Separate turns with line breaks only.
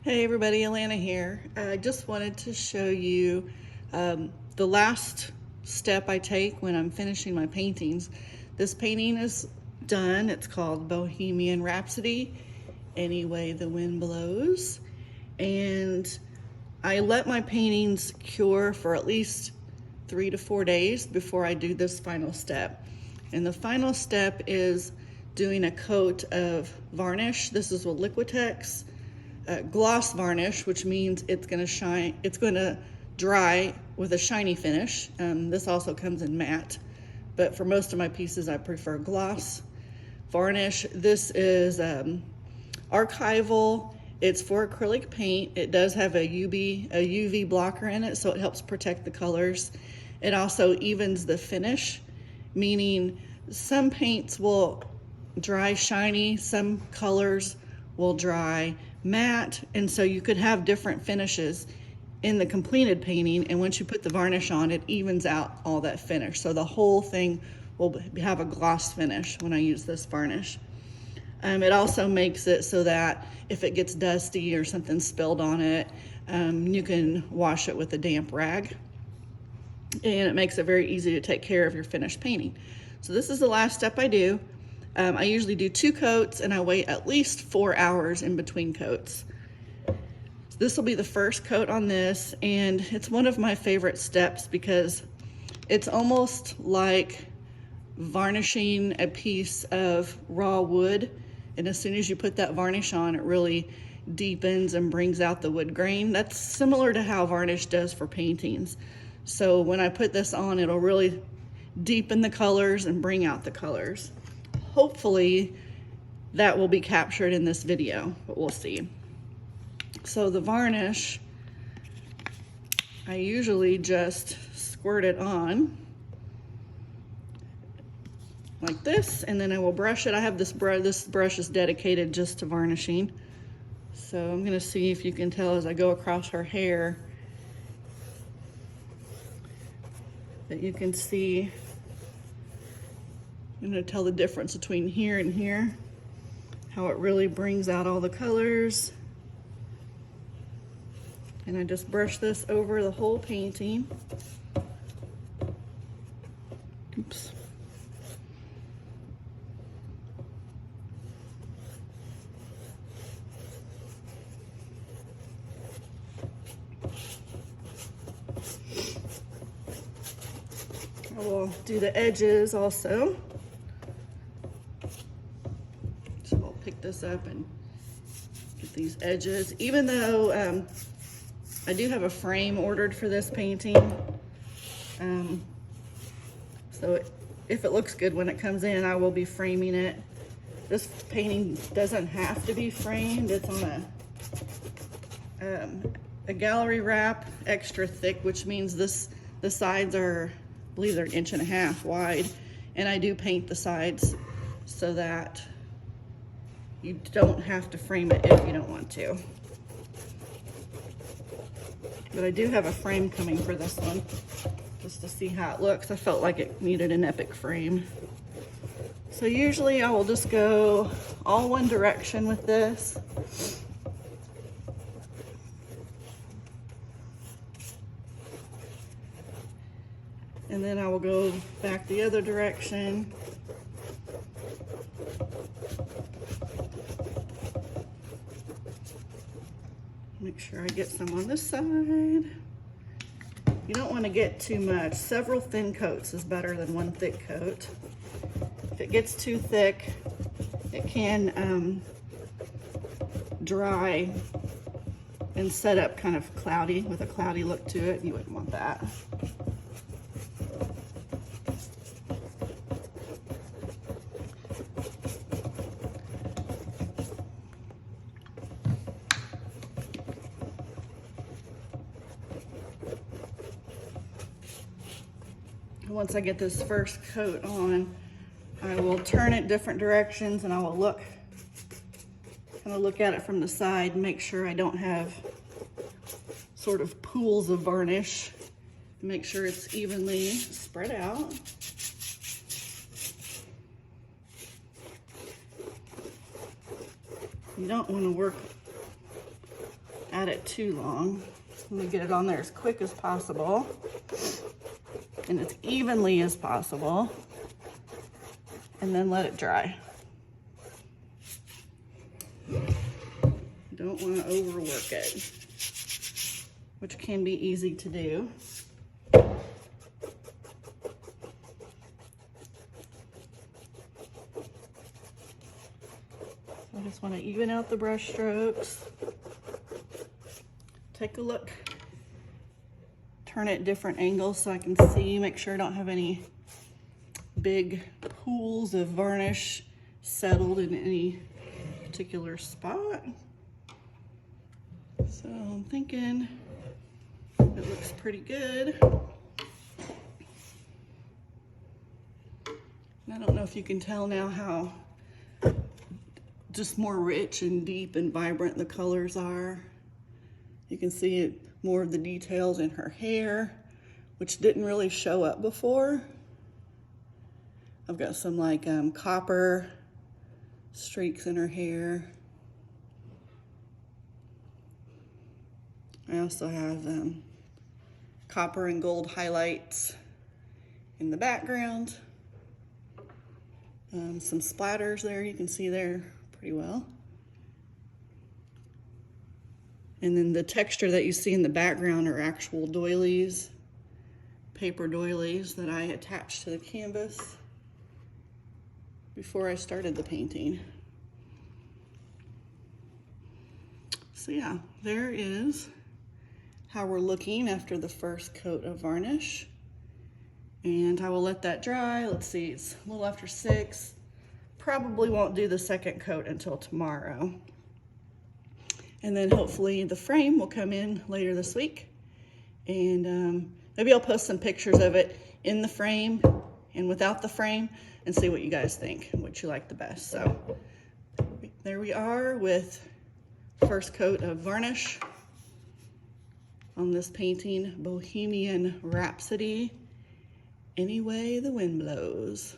Hey everybody, Alana here. I just wanted to show you the last step I take when I'm finishing my paintings. This painting is done. It's called Bohemian Rhapsody, Any Way the Wind Blows. And I let my paintings cure for at least 3 to 4 days before I do this final step. And the final step is doing a coat of varnish. This is with Liquitex. Gloss varnish, which means it's going to shine, it's going to dry with a shiny finish. This also comes in matte, but for most of my pieces I prefer gloss varnish. This is archival. It's for acrylic paint. It does have a UV blocker in it, so it helps protect the colors. It also evens the finish, meaning some paints will dry shiny, some colors will dry matte, and so you could have different finishes in the completed painting, and once you put the varnish on, it evens out all that finish. So the whole thing will have a gloss finish when I use this varnish. It also makes it so that if it gets dusty or something spilled on it, you can wash it with a damp rag, and it makes it very easy to take care of your finished painting. So this is the last step I do. I usually do 2 coats, and I wait at least 4 hours in between coats. So this will be the first coat on this, and it's one of my favorite steps because it's almost like varnishing a piece of raw wood, and as soon as you put that varnish on, it really deepens and brings out the wood grain. That's similar to how varnish does for paintings. So when I put this on, it'll really deepen the colors and bring out the colors. Hopefully that will be captured in this video, but we'll see. So the varnish, I usually just squirt it on like this, and then I will brush it. I have this brush is dedicated just to varnishing. So I'm gonna see if you can tell as I go across her hair that you can see. I'm going to tell the difference between here and here, how it really brings out all the colors. And I just brush this over the whole painting. Oops. I will do the edges also. Pick this up and get these edges. Even though I do have a frame ordered for this painting, so if it looks good when it comes in, I will be framing it. This painting doesn't have to be framed. It's on a gallery wrap, extra thick, which means the sides are, I believe they're 1.5 inches wide, and I do paint the sides so that you don't have to frame it if you don't want to. But I do have a frame coming for this one, just to see how it looks. I felt like it needed an epic frame. So usually I will just go all one direction with this. And then I will go back the other direction. Make sure I get some on this side. You don't want to get too much. Several thin coats is better than one thick coat. If it gets too thick, it can dry and set up kind of cloudy, with a cloudy look to it. You wouldn't want that. Once I get this first coat on, I will turn it different directions, and I will look at it from the side and make sure I don't have sort of pools of varnish. Make sure it's evenly spread out. You don't want to work had it too long. Let me get it on there as quick as possible and as evenly as possible, and then let it dry. Don't want to overwork it, which can be easy to do. I just want to even out the brush strokes. Take a look. Turn it different angles so I can see, make sure I don't have any big pools of varnish settled in any particular spot. So I'm thinking it looks pretty good. And I don't know if you can tell now how just more rich and deep and vibrant the colors are. You can see it, more of the details in her hair, which didn't really show up before. I've got some like copper streaks in her hair. I also have copper and gold highlights in the background. Some splatters there, you can see there pretty well. And then the texture that you see in the background are actual doilies, paper doilies that I attached to the canvas before I started the painting. So yeah, there is how we're looking after the first coat of varnish. And I will let that dry. Let's see, it's a little after 6. Probably won't do the second coat until tomorrow. And then hopefully the frame will come in later this week. And maybe I'll post some pictures of it in the frame and without the frame and see what you guys think, what you like the best. So there we are with first coat of varnish on this painting, Bohemian Rhapsody, Any Way the Wind Blows.